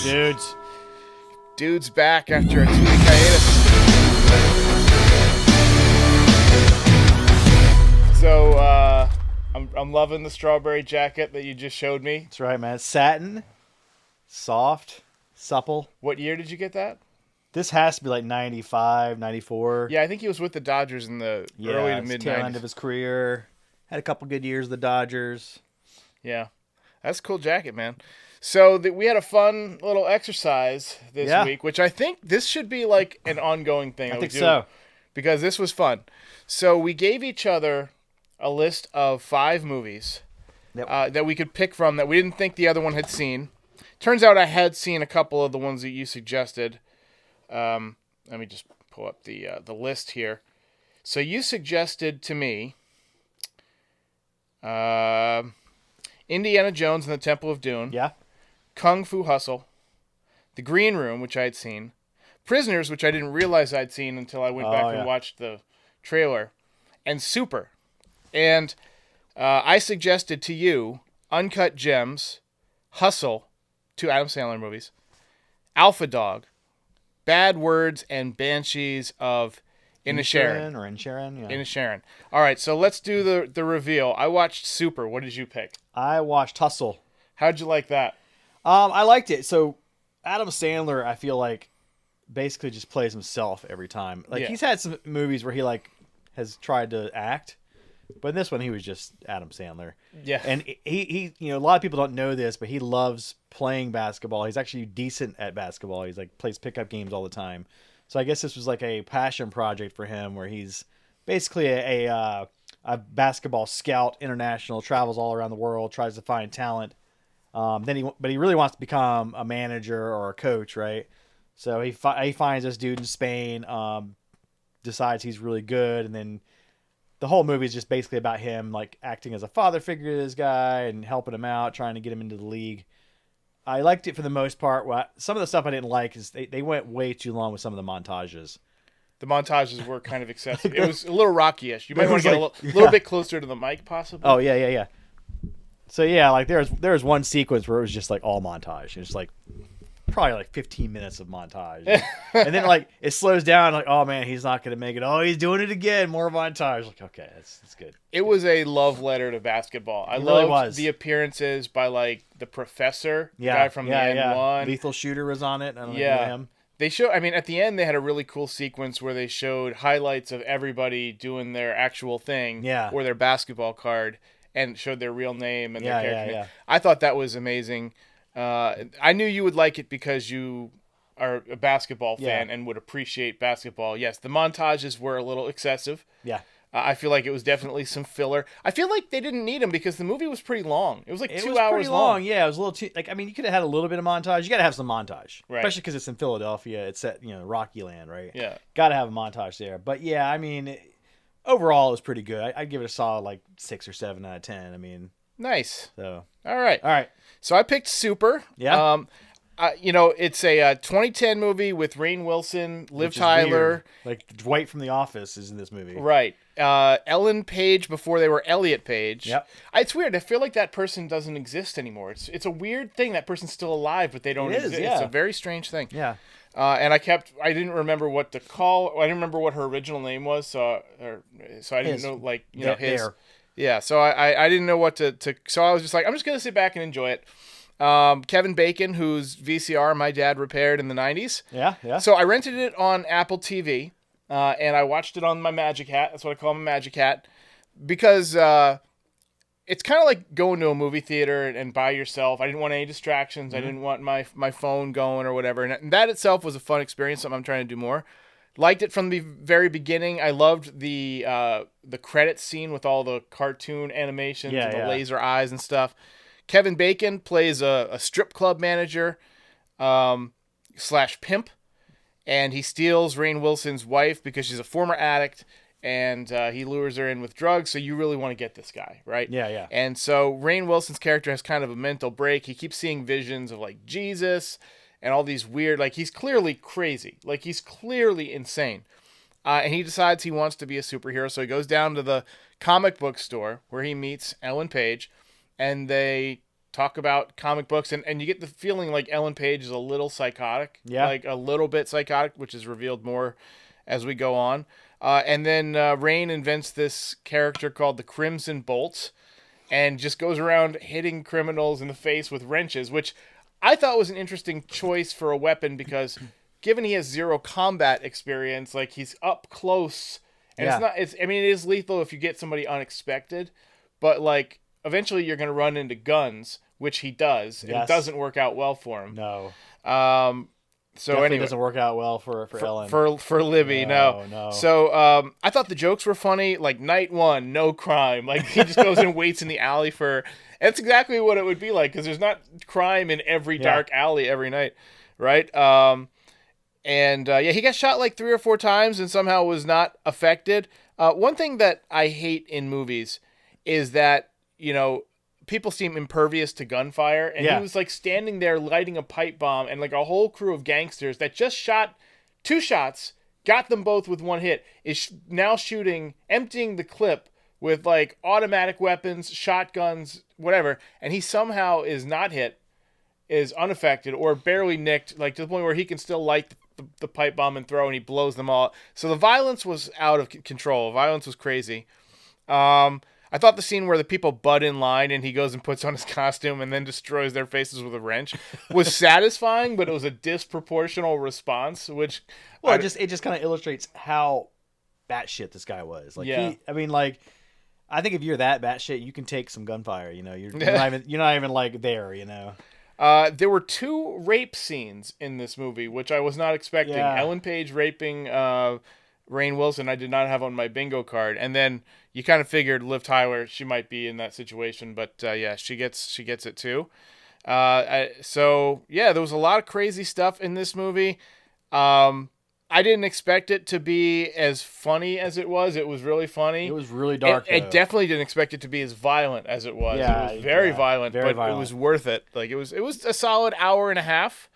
Dudes. Dude's back after a 2-week hiatus. So, I'm loving the strawberry jacket that you just showed me. That's right, man. Satin, soft, supple. What year did you get that? This has to be like 95, 94. Yeah, I think he was with the Dodgers in the early to mid-90s. Tail end of his career. Had a couple good years with the Dodgers. Yeah. That's a cool jacket, man. So we had a fun little exercise this week, which I think this should be like an ongoing thing. I think so. Because this was fun. So we gave each other a list of 5 movies that we could pick from that we didn't think the other one had seen. Turns out I had seen a couple of the ones that you suggested. Let me just pull up the list here. So you suggested to me Indiana Jones and the Temple of Doom. Yeah. Kung Fu Hustle. The Green Room, which I had seen. Prisoners, which I didn't realize I'd seen until I went back and watched the trailer. And Super. And I suggested to you Uncut Gems, Hustle, 2 Adam Sandler movies, Alpha Dog, Bad Words, and Banshees of Inisherin. Inisherin. All right, so let's do the reveal. I watched Super. What did you pick? I watched Hustle. How'd you like that? I liked it. So Adam Sandler, I feel like, basically just plays himself every time. Like he's had some movies where he has tried to act, but in this one he was just Adam Sandler. Yeah. And he a lot of people don't know this, but he loves playing basketball. He's actually decent at basketball. He's plays pickup games all the time. So I guess this was like a passion project for him, where he's basically a basketball scout, international, travels all around the world, tries to find talent. But he really wants to become a manager or a coach, right? So he finds this dude in Spain, decides he's really good, and then the whole movie is just basically about him acting as a father figure to this guy and helping him out, trying to get him into the league. I liked it for the most part. Some of the stuff I didn't like is they went way too long with some of the montages. The montages were kind of excessive. It was a little Rocky-ish. You might want to get a little bit closer to the mic, possibly. Oh, yeah. So, yeah, there was one sequence where it was just, all montage. It was, probably, 15 minutes of montage. And then, it slows down, oh, man, he's not going to make it. Oh, he's doing it again. More montage. Okay, that's good. It was a love letter to basketball. I loved the appearances by, the professor, guy from the end one. Lethal Shooter was on it. I don't know him. They at the end, they had a really cool sequence where they showed highlights of everybody doing their actual thing or their basketball card and showed their real name and their character name. I thought that was amazing. I knew you would like it because you are a basketball fan and would appreciate basketball. Yes, the montages were a little excessive. Yeah. I feel like it was definitely some filler. I feel like they didn't need them because the movie was pretty long. It was 2 hours long. It was pretty long. Yeah, it was a little too... you could have had a little bit of montage. You got to have some montage. Right. Especially because it's in Philadelphia. It's at, Rocky Land, right? Yeah. Got to have a montage there. But, yeah, overall, it was pretty good. I'd give it a solid, 6 or 7 out of 10. Nice. So. All right. So I picked Super. Yeah. It's a 2010 movie with Rainn Wilson, Liv Tyler. Weird. Dwight from The Office is in this movie. Right. Ellen Page before they were Elliot Page. Yep. It's weird. I feel like that person doesn't exist anymore. It's a weird thing. That person's still alive, but they don't exist. Yeah. It's a very strange thing. Yeah. And I didn't remember what to call. I didn't remember what her original name was. So I didn't know, his. There. Yeah. So I didn't know what to. So I was just I'm just gonna sit back and enjoy it. Kevin Bacon, whose VCR my dad repaired in the 90s. Yeah. So I rented it on Apple TV, and I watched it on my Magic Hat. That's what I call my Magic Hat, because it's kind of like going to a movie theater and by yourself. I didn't want any distractions. Mm-hmm. I didn't want my phone going or whatever. And that itself was a fun experience, something I'm trying to do more. Liked it from the very beginning. I loved the credits scene with all the cartoon animations and the laser eyes and stuff. Kevin Bacon plays a strip club manager / pimp, and he steals Rainn Wilson's wife because she's a former addict, and he lures her in with drugs, so you really want to get this guy, right? Yeah. And so Rainn Wilson's character has kind of a mental break. He keeps seeing visions of Jesus and all these weird, he's clearly crazy. He's clearly insane. And he decides he wants to be a superhero, so he goes down to the comic book store where he meets Ellen Page, and they talk about comic books, and you get the feeling like Ellen Page is a little psychotic, Yeah. like a little bit psychotic, which is revealed more as we go on. And then Rain invents this character called the Crimson Bolt, and just goes around hitting criminals in the face with wrenches, which I thought was an interesting choice for a weapon because given he has zero combat experience, like he's up close, and it is lethal if you get somebody unexpected, but like eventually you're going to run into guns, which he does, and it doesn't work out well for him. No. So Definitely anyway, doesn't work out well for Ellen. For Libby, no. So I thought the jokes were funny. Like night one, no crime. Like he just goes and waits in the alley for. That's exactly what it would be like because there's not crime in every dark alley every night, right? He got shot like 3 or 4 times and somehow was not affected. One thing that I hate in movies is that people seem impervious to gunfire, and he was like standing there lighting a pipe bomb, and like a whole crew of gangsters that just shot 2 shots, got them both with 1 hit, is now shooting, emptying the clip with like automatic weapons, shotguns, whatever, and he somehow is not hit, is unaffected or barely nicked, like to the point where he can still light the pipe bomb and throw, and he blows them all. So the violence was out of control. Violence was crazy. I thought the scene where the people butt in line and he goes and puts on his costume and then destroys their faces with a wrench was satisfying, but it was a disproportional response, which... Well, it just kind of illustrates how batshit this guy was. Like, I think if you're that batshit, you can take some gunfire, You're not even like there, There were 2 rape scenes in this movie, which I was not expecting. Yeah. Ellen Page raping Rainn Wilson, I did not have on my bingo card. And then you kind of figured Liv Tyler, she might be in that situation, but she gets it too. There was a lot of crazy stuff in this movie. I didn't expect it to be as funny as it was. It was really funny. It was really dark. I definitely didn't expect it to be as violent as it was. Yeah, it was very violent, very but violent. It was worth it. Like it was a solid hour and a half.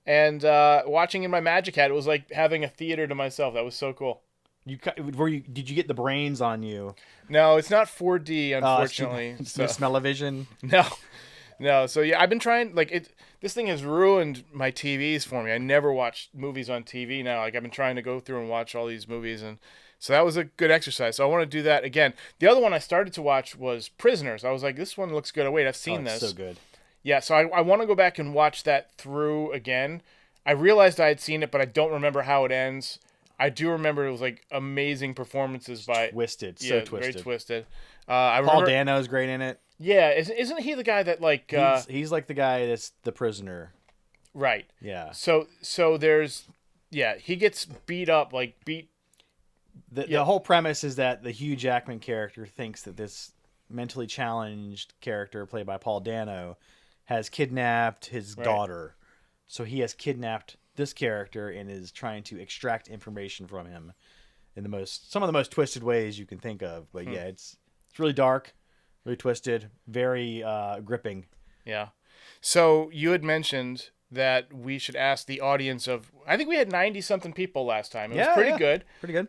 And watching in my Magic Hat, it was like having a theater to myself. That was so cool. Did you get the brains on you? No, it's not 4D, unfortunately. No smell-o-vision? No. So yeah, I've been trying. This thing has ruined my TVs for me. I never watch movies on TV now. Like I've been trying to go through and watch all these movies, and so that was a good exercise. So I want to do that again. The other one I started to watch was Prisoners. I was like, this one looks good. Oh wait, I've seen this. So good. Yeah, so I want to go back and watch that through again. I realized I had seen it, but I don't remember how it ends. I do remember it was like amazing performances by twisted, so twisted, very twisted. Paul Dano's great in it. Yeah, isn't he the guy that like? He's like the guy that's the prisoner. Right. Yeah. So there's he gets beat up The whole premise is that the Hugh Jackman character thinks that this mentally challenged character played by Paul Dano has kidnapped his daughter. So he has kidnapped this character and is trying to extract information from him in some of the most twisted ways you can think of. But yeah, it's really dark, really twisted, very gripping. Yeah. So you had mentioned that we should ask the audience of, I think we had 90-something people last time. It was pretty good. Pretty good.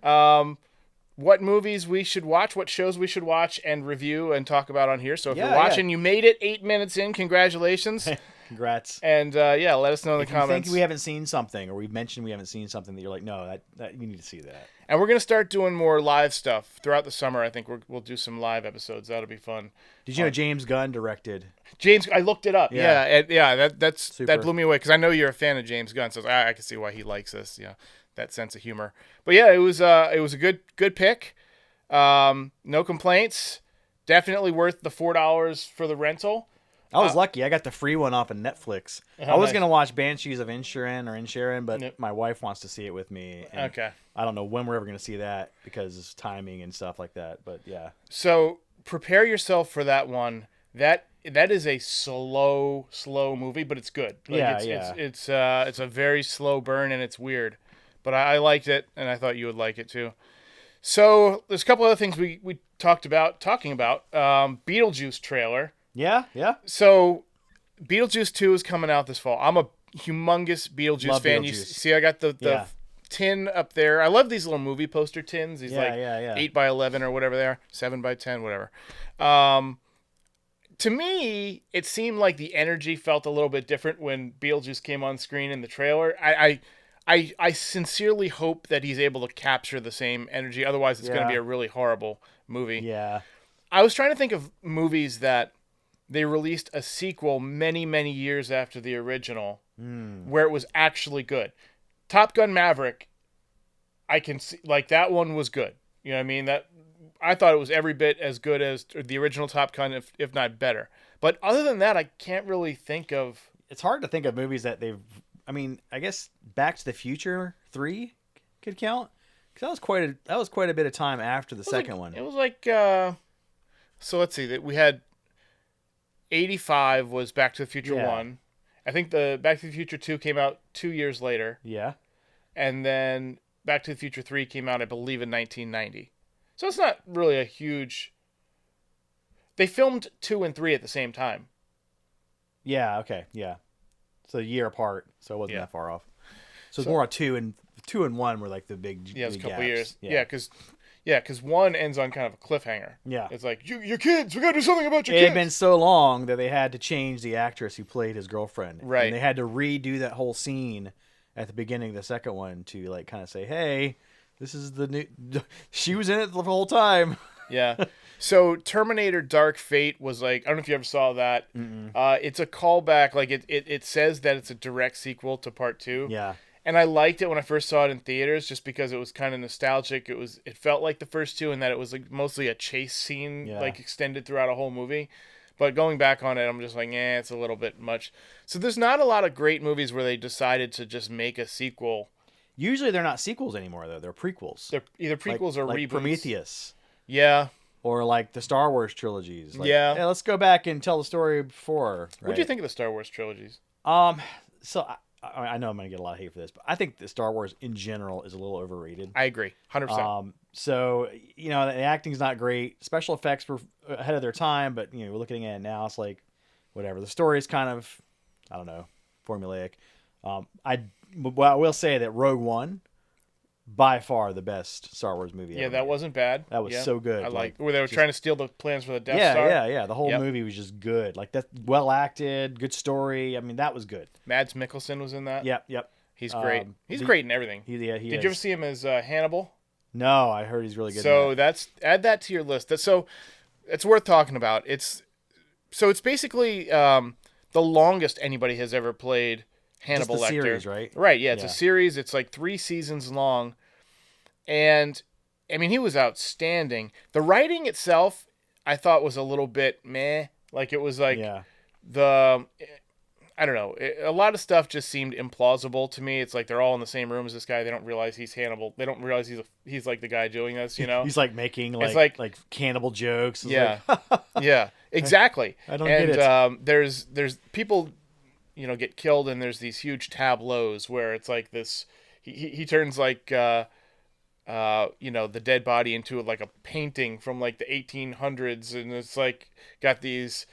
What movies we should watch, what shows we should watch and review and talk about on here. So if you're watching, you made it 8 minutes in, congratulations. Congrats. And let us know in the comments. If you think we haven't seen something, or we've mentioned we haven't seen something that you're like, no, that you need to see that. And we're going to start doing more live stuff throughout the summer. I think we'll do some live episodes. That'll be fun. Did you know James Gunn directed? James, I looked it up. That blew me away because I know you're a fan of James Gunn, so I can see why he likes this. Yeah, that sense of humor. But yeah, it was a good pick. No complaints. Definitely worth the $4 for the rental. I was lucky. I got the free one off of Netflix. I was going to watch Banshees of Inisherin, but my wife wants to see it with me. And okay. I don't know when we're ever going to see that because of timing and stuff like that. But yeah. So prepare yourself for that one. That is a slow movie, but it's good. It's a very slow burn and it's weird. But I liked it, and I thought you would like it too. So there's a couple other things we talking about. Beetlejuice trailer. Yeah. So Beetlejuice 2 is coming out this fall. I'm a humongous Beetlejuice fan. Beetlejuice. You see, I got the tin up there. I love these little movie poster tins. These 8 by 11 or whatever they are, 7 by 10, whatever. to me, it seemed like the energy felt a little bit different when Beetlejuice came on screen in the trailer. I sincerely hope that he's able to capture the same energy. Otherwise, it's going to be a really horrible movie. Yeah. I was trying to think of movies that they released a sequel many, many years after the original where it was actually good. Top Gun Maverick, I can see, like, that one was good. You know what I mean? That I thought it was every bit as good as the original Top Gun, if not better. But other than that, I can't really think of... It's hard to think of movies that they've... I mean, I guess Back to the Future 3 could count. Because that was quite a bit of time after the second one. It was like... so let's see. We had 85 was Back to the Future 1. I think the Back to the Future 2 came out 2 years later. Yeah. And then Back to the Future 3 came out, I believe, in 1990. So it's not really a huge... They filmed 2 and 3 at the same time. Yeah, okay, yeah. So a year apart, so it wasn't that far off. So it's more 2 and 1 were like the big it was a couple gaps. Years. Yeah, because 1 ends on kind of a cliffhanger. Yeah. It's like, your kids, we got to do something about your kids. It kids. had been so long that they had to change the actress who played his girlfriend. Right. And they had to redo that whole scene at the beginning of the second one to like kind of say, hey, this is the new... She was in it the whole time. Yeah. So Terminator Dark Fate was like, I don't know if you ever saw that. It's a callback. Like it says that it's a direct sequel to part 2. Yeah. And I liked it when I first saw it in theaters just because it was kind of nostalgic. It felt like the first 2 in that it was like mostly a chase scene, like extended throughout a whole movie. But going back on it, I'm just like, it's a little bit much. So there's not a lot of great movies where they decided to just make a sequel. Usually they're not sequels anymore, though. They're prequels. They're either prequels or like reboots. Prometheus. Yeah. Or like the Star Wars trilogies. Like, yeah. Hey, let's go back and tell the story before. Right? What do you think of the Star Wars trilogies? So I know I'm going to get a lot of hate for this, but I think the Star Wars in general is a little overrated. I agree. 100%. So, the acting's not great. Special effects were ahead of their time, but, we're looking at it now. It's like, whatever. The story is kind of, I don't know, formulaic. I will say that Rogue One, by far the best Star Wars movie ever. That wasn't bad. That was so good. I like where they were trying to steal the plans for the Death Star. Yeah. The whole movie was just good. Like, that's well acted, good story. I mean, that was good. Mads Mikkelsen was in that. Yep. He's great. He's great in everything. Did you ever see him as Hannibal? No, I heard he's really good. So add that to your list. So it's worth talking about. It's basically the longest anybody has ever played Hannibal Lecter. Series, right? Right. Yeah, it's a series. It's like 3 seasons long, and I mean he was outstanding. The writing itself, I thought was a little bit meh. Like it was like I don't know. A lot of stuff just seemed implausible to me. It's like they're all in the same room as this guy. They don't realize he's Hannibal. They don't realize he's like the guy doing this. He's like making like cannibal jokes. It's yeah, exactly. I don't get it. There's people, get killed, and there's these huge tableaus where it's like this. He turns like the dead body into like a painting from like the 1800s, and it's like got these.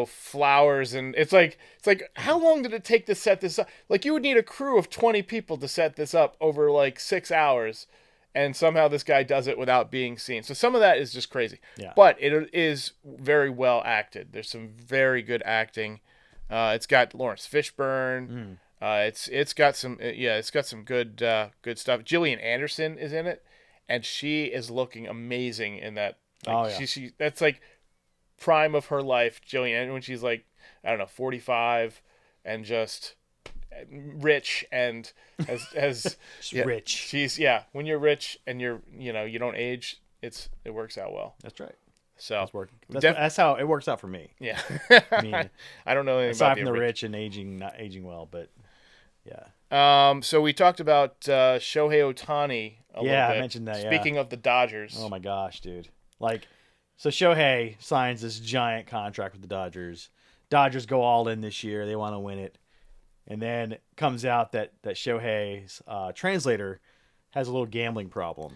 Flowers, and it's like how long did it take to set this up? Like you would need a crew of 20 people to set this up over like 6 hours, and somehow this guy does it without being seen. So some of that is just crazy. Yeah. But it is very well acted. There's some very good acting. It's got Lawrence Fishburne. It's got some good stuff. Gillian Anderson is in it, and she is looking amazing in that. She that's like prime of her life, Jillian, when she's like, I don't know, 45 and just rich and has rich. She's when you're rich and you're you don't age, it works out well. That's right. So it's working. That's how it works out for me. Yeah. I mean, I don't know anything aside about from the rich and not aging well, but so we talked about Shohei Ohtani a little bit. I mentioned that. Speaking of the Dodgers. Oh my gosh, dude! So Shohei signs this giant contract with the Dodgers. Dodgers go all in this year. They want to win it. And then it comes out that Shohei's translator has a little gambling problem.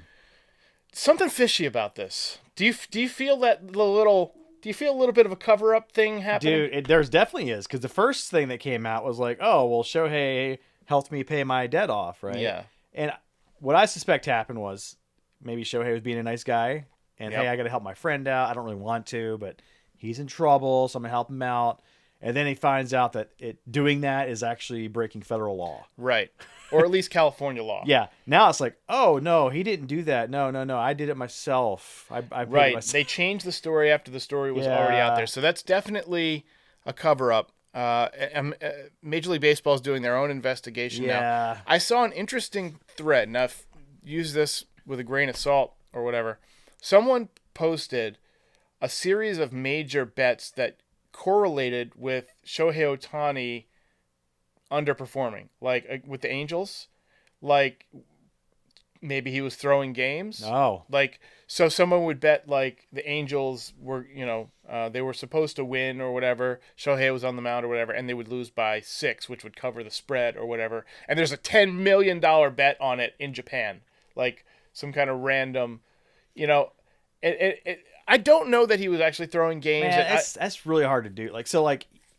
Something fishy about this. Do you feel that a little bit of a cover-up thing happening? Dude, there's definitely is. Because the first thing that came out was like, oh, well, Shohei helped me pay my debt off, right? Yeah. And what I suspect happened was maybe Shohei was being a nice guy. And, hey, I got to help my friend out. I don't really want to, but he's in trouble, so I'm gonna help him out. And then he finds out that doing that is actually breaking federal law. Right. Or at least California law. Yeah. Now it's like, oh, no, he didn't do that. No. I did it myself. I paid right. it myself. They changed the story after the story was already out there. So that's definitely a cover-up. Major League Baseball is doing their own investigation now. I saw an interesting thread. Now, use this with a grain of salt or whatever. Someone posted a series of major bets that correlated with Shohei Ohtani underperforming, like with the Angels, like maybe he was throwing games. No. Like, so someone would bet like the Angels were, they were supposed to win or whatever. Shohei was on the mound or whatever, and they would lose by 6, which would cover the spread or whatever. And there's a $10 million bet on it in Japan, like some kind of random, I don't know that he was actually throwing games. Man, that's really hard to do.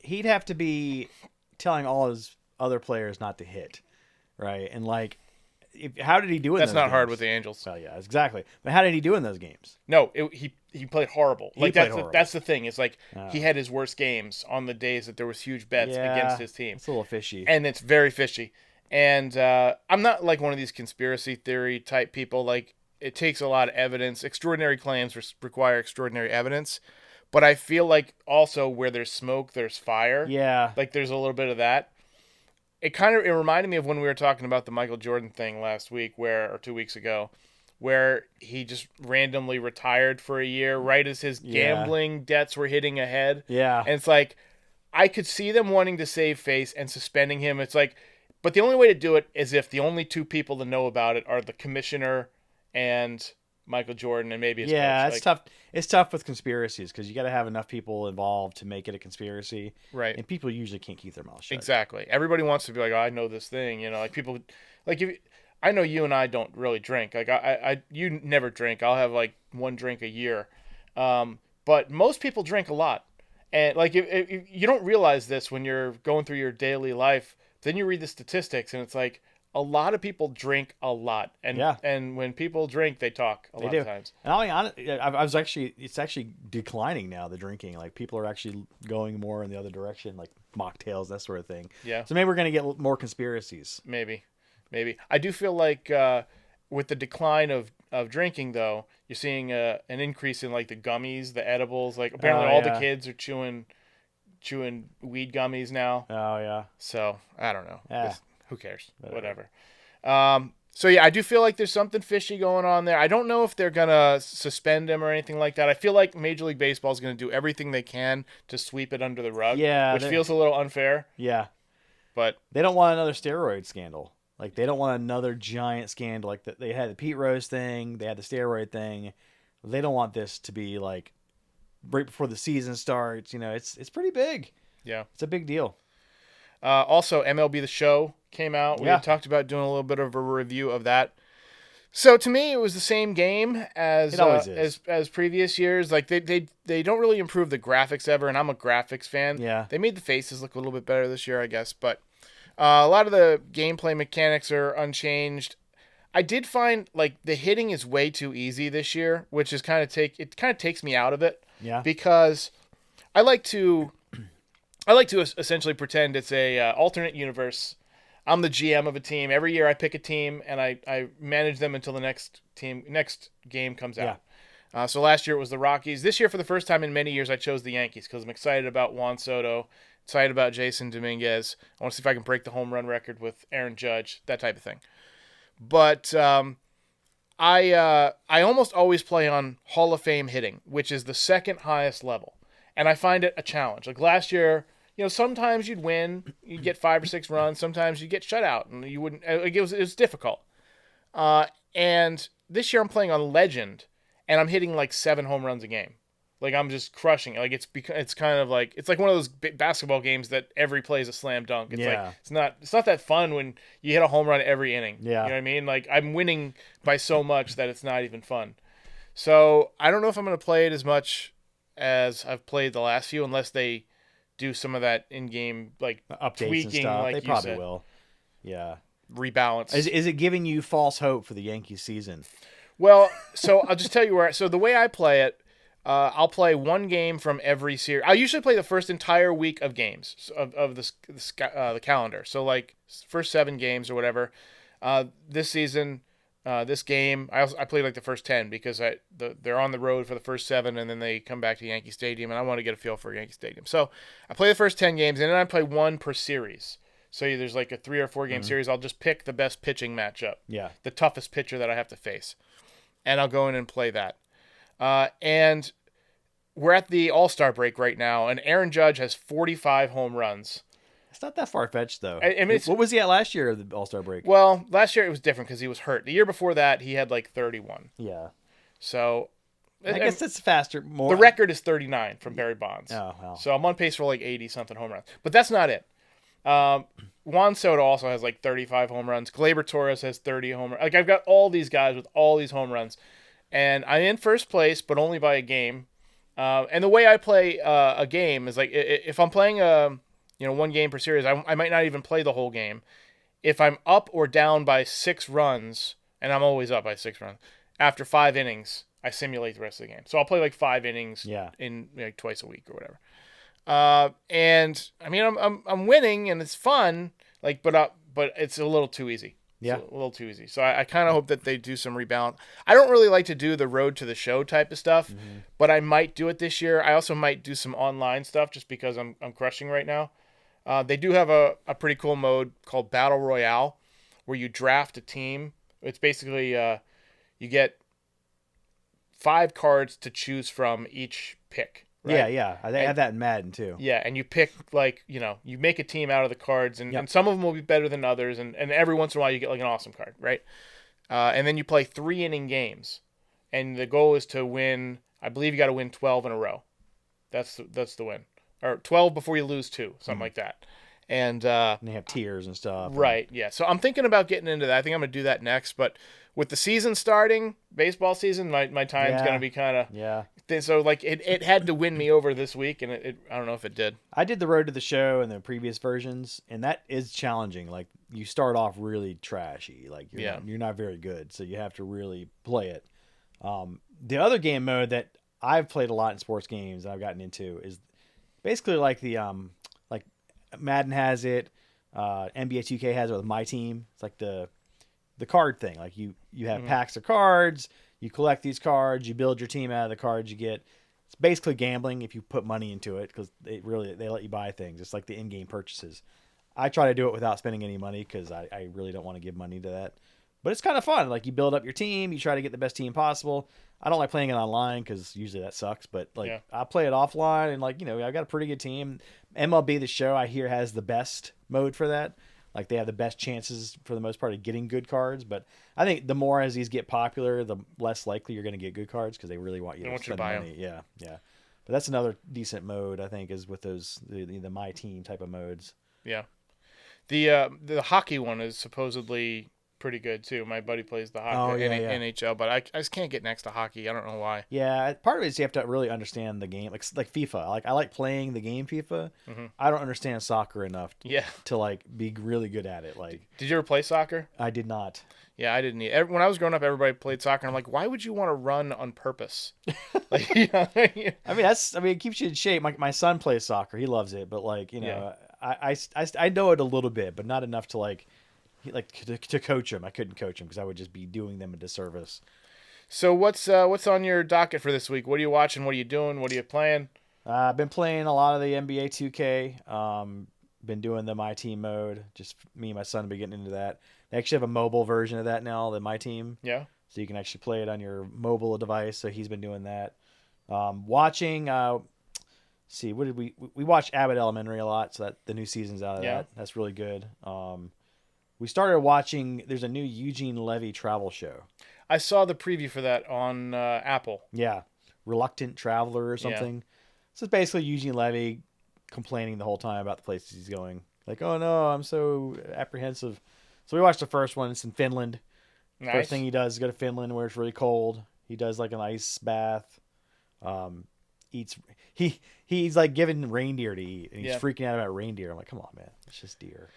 He'd have to be telling all his other players not to hit, right? And how did he do in That's those not games? hard with the Angels. Well, yeah, exactly. But how did he do in those games? No, he played horrible. That's the thing. It's like he Oh. had his worst games on the days that there was huge bets against his team. It's a little fishy. And it's very fishy. And I'm not like one of these conspiracy theory type people. Like, it takes a lot of evidence. Extraordinary claims require extraordinary evidence. But I feel like also where there's smoke, there's fire. Yeah. Like, there's a little bit of that. It reminded me of when we were talking about the Michael Jordan thing last week, or 2 weeks ago, where he just randomly retired for a year right as his gambling debts were hitting ahead. Yeah. And it's like, I could see them wanting to save face and suspending him. It's like, but the only way to do it is if the only two people to know about it are the commissioner and Michael Jordan and maybe his coach. It's tough. It's tough with conspiracies because you got to have enough people involved to make it a conspiracy. Right. And people usually can't keep their mouth shut. Exactly. Everybody wants to be like, oh, I know this thing. Like people, like I know you and I don't really drink. Like you never drink. I'll have like one drink a year. But most people drink a lot. And like if you don't realize this when you're going through your daily life, then you read the statistics and it's like, a lot of people drink a lot, and when people drink, they talk a lot of times. And it's actually declining now. The drinking, like people are actually going more in the other direction, like mocktails, that sort of thing. Yeah. So maybe we're gonna get more conspiracies. Maybe. I do feel like with the decline of drinking, though, you're seeing an increase in like the gummies, the edibles. Like apparently all the kids are chewing weed gummies now. Oh yeah. So I don't know. Yeah. Who cares? Whatever. So yeah, I do feel like there's something fishy going on there. I don't know if they're gonna suspend him or anything like that. I feel like Major League Baseball is gonna do everything they can to sweep it under the rug. Yeah, which feels a little unfair. Yeah, but they don't want another steroid scandal. Like they don't want another giant scandal. Like they had the Pete Rose thing, they had the steroid thing. They don't want this to be like right before the season starts. It's pretty big. Yeah, it's a big deal. Also, MLB The Show came out. We had talked about doing a little bit of a review of that. So to me, it was the same game as it always is. as previous years. Like they don't really improve the graphics ever, and I'm a graphics fan. Yeah, they made the faces look a little bit better this year, I guess. But a lot of the gameplay mechanics are unchanged. I did find like the hitting is way too easy this year, which is kind of takes me out of it. Yeah, because I like to essentially pretend it's a alternate universe. I'm the GM of a team. Every year I pick a team and I manage them until the next game comes out. Yeah. So last year it was the Rockies. This year, for the first time in many years, I chose the Yankees because I'm excited about Juan Soto, excited about Jason Dominguez. I want to see if I can break the home run record with Aaron Judge, that type of thing. But I almost always play on Hall of Fame hitting, which is the second highest level, and I find it a challenge. Like last year, sometimes you'd win, you'd get 5 or 6 runs. Sometimes you'd get shut out, and you wouldn't. It was difficult. And this year I'm playing on Legend, and I'm hitting like 7 home runs a game. Like I'm just crushing it. Like it's kind of like it's like one of those basketball games that every play is a slam dunk. It's like it's not that fun when you hit a home run every inning. Yeah. You know what I mean? Like I'm winning by so much that it's not even fun. So I don't know if I'm going to play it as much as I've played the last few, unless they do some of that in-game like updates tweaking, and stuff. like they you probably said. will. Yeah. Rebalance. Is it giving you false hope for the Yankees season? Well, so I'll just tell you where. So the way I play it, I'll play one game from every series. I usually play the first entire week of games of the calendar. So like first 7 games or whatever. This season, this game, I played like the first 10 because they're on the road for the first 7 and then they come back to Yankee Stadium and I want to get a feel for Yankee Stadium. So I play the first 10 games and then I play one per series. So there's like a 3 or 4 game series. I'll just pick the best pitching matchup. Yeah. The toughest pitcher that I have to face. And I'll go in and play that. And we're at the All-Star break right now, and Aaron Judge has 45 home runs. It's not that far-fetched, though. I mean, what was he at last year of the All-Star break? Well, last year it was different because he was hurt. The year before that, he had like 31. Yeah. So I guess it's faster. More. The record is 39 from Barry Bonds. Oh, wow. So I'm on pace for like 80-something home runs. But that's not it. Juan Soto also has like 35 home runs. Gleyber Torres has 30 home runs. Like I've got all these guys with all these home runs. And I'm in first place, but only by a game. And the way I play a game is like if I'm playing one game per series, I might not even play the whole game. If I'm up or down by 6 runs, and I'm always up by 6 runs, after 5 innings, I simulate the rest of the game. So I'll play like 5 innings in like twice a week or whatever. And I mean I'm winning and it's fun, like but it's a little too easy. Yeah. It's a little too easy. So I kind of hope that they do some rebound. I don't really like to do the road to the show type of stuff, but I might do it this year. I also might do some online stuff just because I'm crushing right now. They do have a pretty cool mode called Battle Royale where you draft a team. It's basically you get 5 cards to choose from each pick. Right? Yeah. They have that in Madden too. Yeah, and you pick you make a team out of the cards, and some of them will be better than others, and every once in a while you get like an awesome card, right? And then you play 3-inning games, and the goal is to win. I believe you got to win 12 in a row. That's the win, or 12 before you lose 2, something like that. And they have tiers and stuff. Right, yeah. So I'm thinking about getting into that. I think I'm going to do that next. But with the season starting, baseball season, my time's going to be kind of... Yeah. So, like, it had to win me over this week, and I don't know if it did. I did the road to the show in the previous versions, and that is challenging. Like, you start off really trashy. Like, you're not very good, so you have to really play it. The other game mode that I've played a lot in sports games that I've gotten into is basically like the... like Madden has it, NBA 2K has it with My Team. It's like the card thing. Like you have packs of cards, you collect these cards, you build your team out of the cards you get. It's basically gambling if you put money into it because they let you buy things. It's like the in-game purchases. I try to do it without spending any money because I really don't want to give money to that. But it's kind of fun. Like you build up your team, you try to get the best team possible. I don't like playing it online because usually that sucks. But I play it offline, and I've got a pretty good team. MLB The Show I hear has the best mode for that. Like they have the best chances for the most part of getting good cards. But I think the more as these get popular, the less likely you're going to get good cards because they really want you to spend money. Yeah. But that's another decent mode I think is with those the My Team type of modes. Yeah, the hockey one is supposedly pretty good too. My buddy plays the hockey NHL, but I just can't get next to hockey. I don't know why. Yeah, part of it is you have to really understand the game, like FIFA. I like playing the game FIFA. I don't understand soccer enough. To be really good at it. Like, did you ever play soccer? I did not. Yeah, I didn't. When I was growing up, everybody played soccer. And I'm like, why would you want to run on purpose? I mean, it keeps you in shape. My son plays soccer. He loves it, but I know it a little bit, but not enough to to coach him. I couldn't coach him because I would just be doing them a disservice. So what's on your docket for this week? What are you watching? What are you doing? What are you playing? I've been playing a lot of the NBA 2K. Been doing the My Team mode. Just me and my son have been getting into that. They actually have a mobile version of that now, the My Team. Yeah. So you can actually play it on your mobile device. So he's been doing that. Watching. See, what did we watched Abbott Elementary a lot. So that the new season's out of that. That's really good. We started watching, there's a new Eugene Levy travel show. I saw the preview for that on Apple. Yeah. Reluctant Traveler or something. Yeah. So it's basically Eugene Levy complaining the whole time about the places he's going. Like, oh no, I'm so apprehensive. So we watched the first one. It's in Finland. Nice. First thing he does is go to Finland where it's really cold. He does like an ice bath. He's like giving reindeer to eat. And he's freaking out about reindeer. I'm like, come on, man. It's just deer.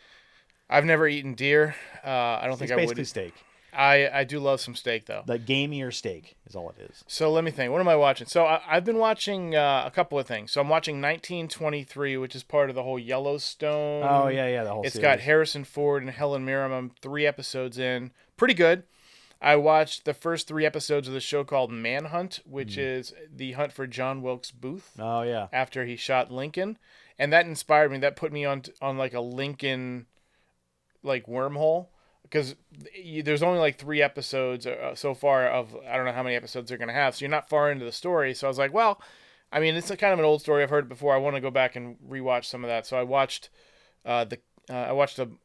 I've never eaten deer. I don't think I would. It's basically steak. I do love some steak, though. Like gamier steak is all it is. So let me think. What am I watching? So I've been watching a couple of things. So I'm watching 1923, which is part of the whole Yellowstone. Oh, yeah, the whole It's series. got Harrison Ford and Helen Mirren. I'm 3 episodes in. Pretty good. I watched the first 3 episodes of the show called Manhunt, which is the hunt for John Wilkes Booth. Oh, yeah. After he shot Lincoln. And that inspired me. That put me on like a Lincoln like wormhole. Because there's only like 3 episodes so far of, I don't know how many episodes they're going to have. So you're not far into the story. So I was like, well, I mean, it's a kind of an old story. I've heard it before. I want to go back and rewatch some of that. So I watched a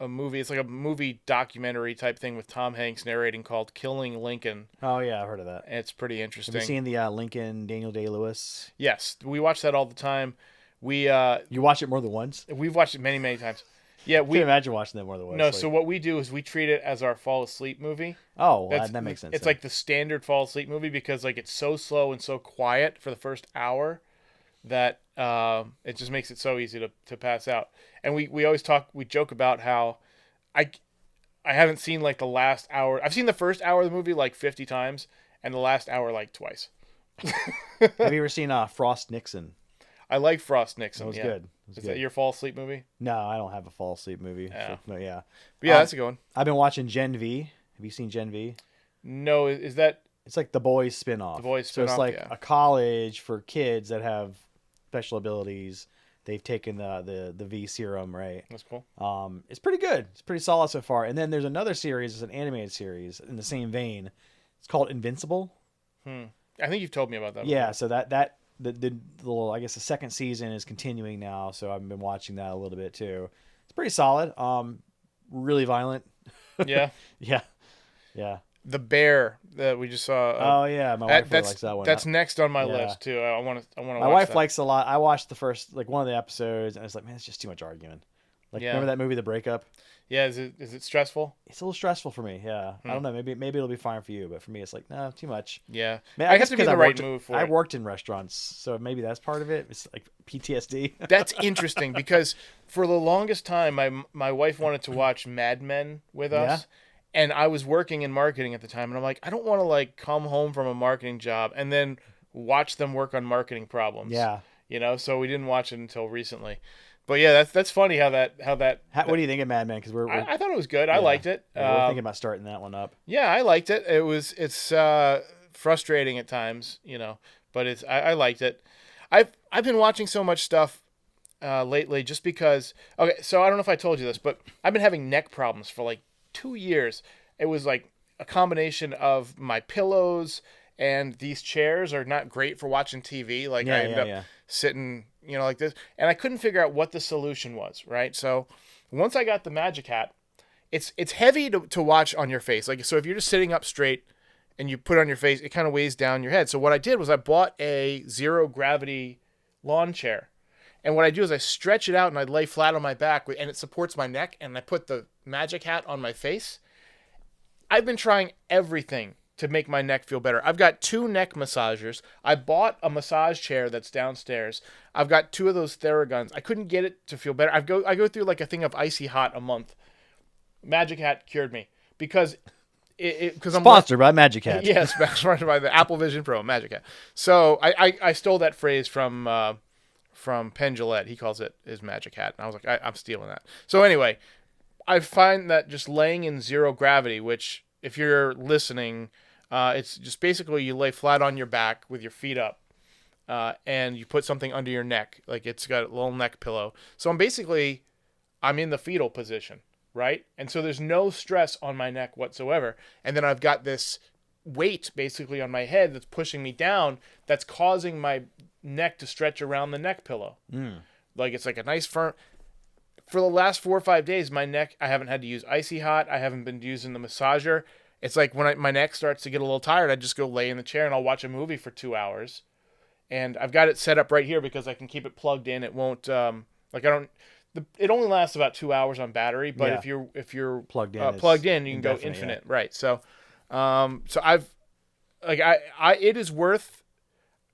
movie. It's like a movie documentary type thing with Tom Hanks narrating called Killing Lincoln. Oh, yeah, I've heard of that. It's pretty interesting. Have you seen the Lincoln Daniel Day-Lewis? Yes. We watch that all the time. You watch it more than once? We've watched it many, many times. Yeah, I can't imagine watching that more than once. No, so what we do is we treat it as our fall asleep movie. Oh, well, that makes sense. It's like the standard fall asleep movie because like it's so slow and so quiet for the first hour that it just makes it so easy to pass out. And we always joke about how I haven't seen like the last hour. I've seen the first hour of the movie like 50 times and the last hour like twice. Have you ever seen Frost Nixon? I like Frost Nixon. It was yeah. good. Is that your fall asleep movie? No, I don't have a fall asleep movie. Yeah. So, yeah. But yeah, that's a good one. I've been watching Gen V. Have you seen Gen V? No, is that... It's like The Boys spinoff. The Boys spinoff, so it's like yeah. a college for kids that have special abilities. They've taken the V serum, right? That's cool. It's pretty good. It's pretty solid so far. And then there's another series. It's an animated series in the same vein. It's called Invincible. I think you've told me about that. Yeah, so the little, I guess the second season is continuing now, so I've been watching that a little bit too. It's pretty solid. Really violent. Yeah. Yeah. The Bear that we just saw. Oh yeah, my wife likes that one. That's next on my list too. I want to. My wife likes a lot. I watched the first one of the episodes, and it's like, man, it's just too much arguing. Like, remember that movie, The Breakup? Yeah, is it stressful? It's a little stressful for me. Yeah, I don't know. Maybe it'll be fine for you, but for me, it's like, no, too much. Yeah, I have to be in the right mood for it. I worked in restaurants, so maybe that's part of it. It's like PTSD. That's interesting because for the longest time, my wife wanted to watch Mad Men with us. And I was working in marketing at the time, and I'm like, I don't want to like come home from a marketing job and then watch them work on marketing problems. Yeah, so we didn't watch it until recently. But yeah, that's funny how that. What do you think of Mad Men? Because I thought it was good. I liked it. We're thinking about starting that one up. Yeah, I liked it. It's frustrating at times, but I liked it. I've been watching so much stuff lately just because. Okay, so I don't know if I told you this, but I've been having neck problems for like 2 years. It was like a combination of my pillows and these chairs are not great for watching TV. Like I end up sitting, like this, and I couldn't figure out what the solution was. Right. So once I got the Magic Hat, it's heavy to watch on your face. Like, so if you're just sitting up straight and you put it on your face, it kind of weighs down your head. So what I did was I bought a zero gravity lawn chair. And what I do is I stretch it out and I lay flat on my back, and it supports my neck, and I put the Magic Hat on my face. I've been trying everything to make my neck feel better. I've got 2 neck massagers. I bought a massage chair that's downstairs. I've got 2 of those Theraguns. I couldn't get it to feel better. I go through like a thing of Icy Hot a month. Magic Hat cured me because I'm sponsored by Magic Hat. Yes, sponsored by the Apple Vision Pro Magic Hat. So I stole that phrase from Penn Jillette. He calls it his Magic Hat. And I was like, I'm stealing that. So anyway, I find that just laying in zero gravity, which if you're listening, it's just basically you lay flat on your back with your feet up, and you put something under your neck. Like it's got a little neck pillow. So I'm in the fetal position, right? And so there's no stress on my neck whatsoever. And then I've got this weight basically on my head that's pushing me down, that's causing my neck to stretch around the neck pillow. Like it's like a nice firm. For the last 4 or 5 days, my neck, I haven't had to use Icy Hot. I haven't been using the massager. It's like when my neck starts to get a little tired, I just go lay in the chair and I'll watch a movie for 2 hours. And I've got it set up right here because I can keep it plugged in. It won't it only lasts about 2 hours on battery, but if you're plugged in, you can go infinite, right? So, it is worth.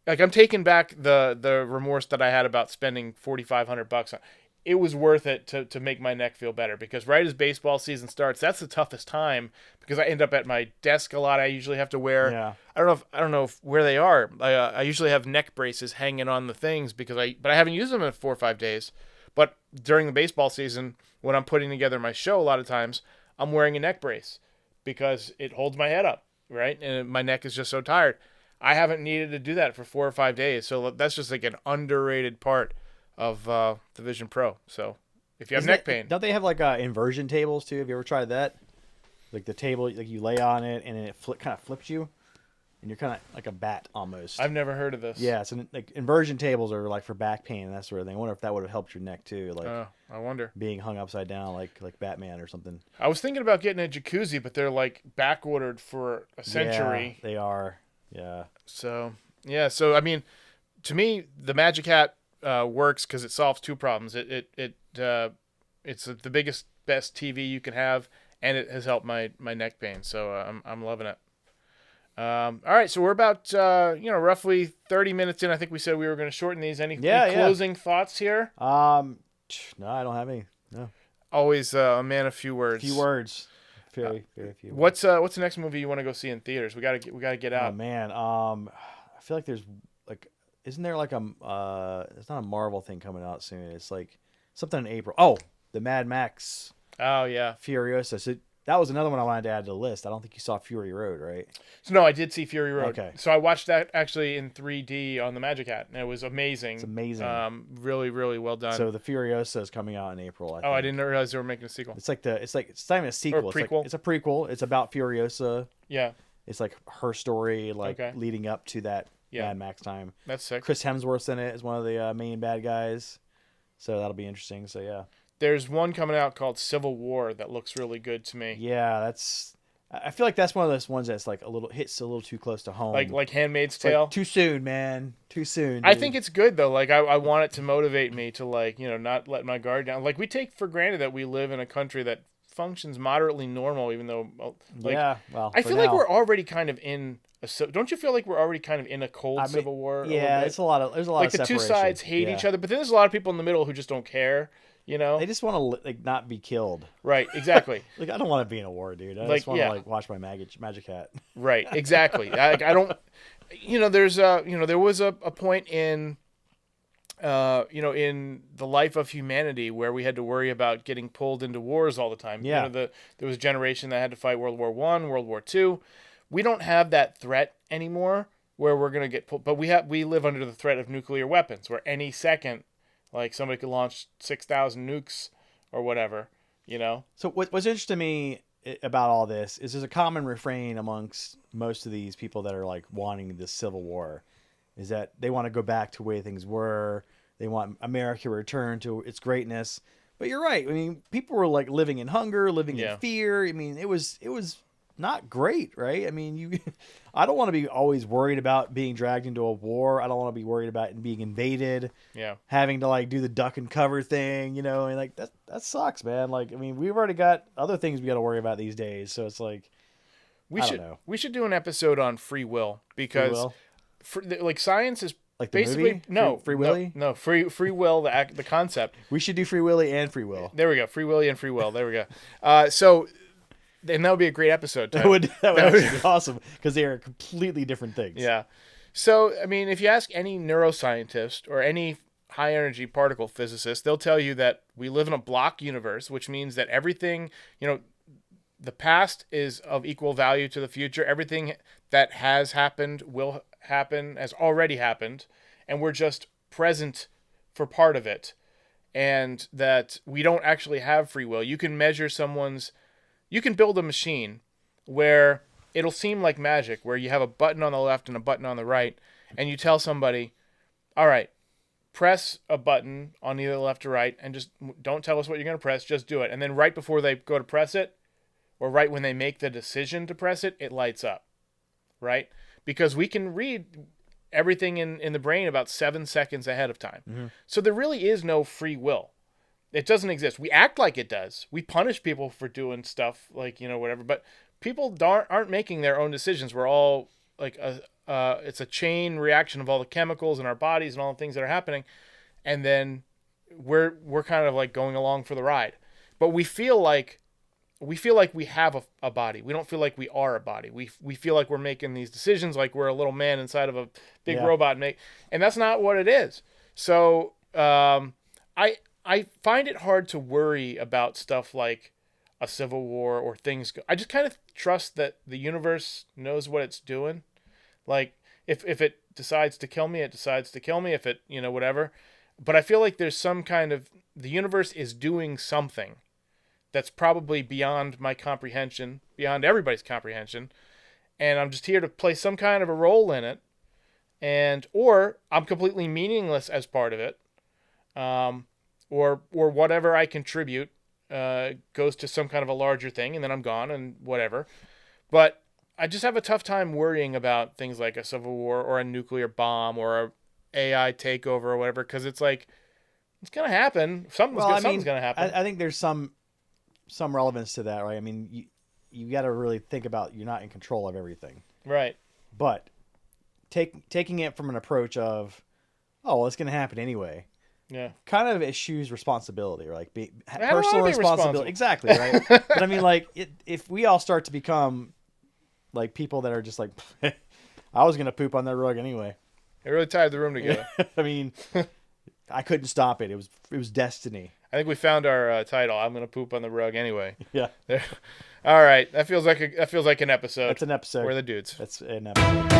Like I'm taking back the remorse that I had about spending $4,500 on. it was worth it to make my neck feel better, because right as baseball season starts, that's the toughest time, because I end up at my desk a lot. I usually have to wear, Yeah. I don't know where they are. I usually have neck braces hanging on the things but I haven't used them in 4 or 5 days. But during the baseball season, when I'm putting together my show, a lot of times I'm wearing a neck brace because it holds my head up, right? And my neck is just so tired. I haven't needed to do that for 4 or 5 days. So that's just like an underrated part of the Vision Pro. So if you have neck pain, don't they have like inversion tables too? Have you ever tried that? Like the table, like you lay on it and it kind of flips you, and you're kind of like a bat almost. I've never heard of this. Yeah, so like inversion tables are like for back pain and that sort of thing. I wonder if that would have helped your neck too, like I wonder, being hung upside down like Batman or something. I was thinking about getting a jacuzzi, but they're like back ordered for a century. Yeah, they are. Yeah. So yeah, so I mean, to me, the Magic Hat works because it solves 2 problems. It's the biggest, best TV you can have, and it has helped my neck pain. So I'm loving it. All right, so we're about roughly 30 minutes in. I think we said we were going to shorten these. Any closing thoughts here? No, I don't have any. No. Always a man of few words. Few words. Very few. What's the next movie you want to go see in theaters? We gotta get out. Oh man, I feel like there's like, isn't there like it's not a Marvel thing coming out soon. It's like something in April. Oh, the Mad Max. Oh yeah, Furiosa. So that was another one I wanted to add to the list. I don't think you saw Fury Road, right? So no, I did see Fury Road. Okay. So I watched that actually in 3D on the Magic Hat, and it was amazing. It's amazing. Really, really well done. So the Furiosa is coming out in April. I didn't realize they were making a sequel. It's not even a sequel. Or a prequel. It's a prequel. It's about Furiosa. Yeah. It's like her story, leading up to that Mad Max time. That's sick. Chris Hemsworth's in it as one of the main bad guys, so that'll be interesting. So yeah. There's one coming out called Civil War that looks really good to me. Yeah, I feel like that's one of those ones that's like hits a little too close to home. Like Handmaid's Tale. Too soon, man. Too soon. Dude. I think it's good though. Like I want it to motivate me to not let my guard down. Like we take for granted that we live in a country that functions moderately normal, even though I feel like we're already kind of in don't you feel like we're already kind of in a cold civil war? Yeah, there's a lot of like the two sides hate each other, but then there's a lot of people in the middle who just don't care. They just want to not be killed. Right, exactly. I don't want to be in a war, dude. I just want to watch my Magic Hat. Right, exactly. I don't. There's there was a point in in the life of humanity where we had to worry about getting pulled into wars all the time. Yeah. There was a generation that had to fight World War I, World War II. We don't have that threat anymore where we're gonna get pulled, but we live under the threat of nuclear weapons, where any second. Like somebody could launch 6,000 nukes or whatever, So what's interesting to me about all this is there's a common refrain amongst most of these people that are like wanting this civil war, is that they want to go back to the way things were. They want America to return to its greatness. But you're right. I mean, people were like living in hunger, living in fear. I mean, it was not great, right? I mean, I don't want to be always worried about being dragged into a war. I don't want to be worried about being invaded. Yeah. Having to do the duck and cover thing, and like that sucks, man. Like, I mean, we've already got other things we got to worry about these days. So it's like, I don't know. We should do an episode on free will, because science is like the basically movie? Free Willy? No, free will, the concept. We should do Free Willy and Free Will. There we go. Free Willy and Free Will. There we go. So and that would be a great episode. That would actually be awesome, because they are completely different things. Yeah. So, I mean, if you ask any neuroscientist or any high energy particle physicist, they'll tell you that we live in a block universe, which means that everything, the past is of equal value to the future. Everything that has happened, will happen, has already happened, and we're just present for part of it. And that we don't actually have free will. You can build a machine where it'll seem like magic, where you have a button on the left and a button on the right, and you tell somebody, all right, press a button on either left or right, and just don't tell us what you're going to press, just do it. And then right before they go to press it, or right when they make the decision to press it, it lights up, right? Because we can read everything in the brain about 7 seconds ahead of time. Mm-hmm. So there really is no free will. It doesn't exist. We act like it does. We punish people for doing stuff whatever, but people aren't making their own decisions. We're all like it's a chain reaction of all the chemicals in our bodies and all the things that are happening. And then we're kind of like going along for the ride, but we feel like we have a body. We don't feel like we are a body. We feel like we're making these decisions like we're a little man inside of a big robot, and that's not what it is. So I find it hard to worry about stuff like a civil war or things. I just kind of trust that the universe knows what it's doing. Like if it decides to kill me, it decides to kill me. If it, whatever. But I feel like there's some kind of, the universe is doing something that's probably beyond my comprehension, beyond everybody's comprehension. And I'm just here to play some kind of a role in it. Or I'm completely meaningless as part of it. Or whatever I contribute goes to some kind of a larger thing, and then I'm gone and whatever. But I just have a tough time worrying about things like a civil war or a nuclear bomb or a AI takeover or whatever, because it's like, it's going to happen. Something's going to happen. I think there's some relevance to that, right? I mean, you got to really think about, you're not in control of everything. Right. But taking it from an approach of, oh, well, it's going to happen anyway. Yeah. Kind of eschews responsibility, or like personal responsibility. Exactly, right? But I mean, like, if we all start to become like people that are just like, I was going to poop on that rug anyway. It really tied the room together. I mean, I couldn't stop it. It was destiny. I think we found our title. I'm going to poop on the rug anyway. Yeah. All right. That feels like an episode. That's an episode. We're the dudes. That's an episode.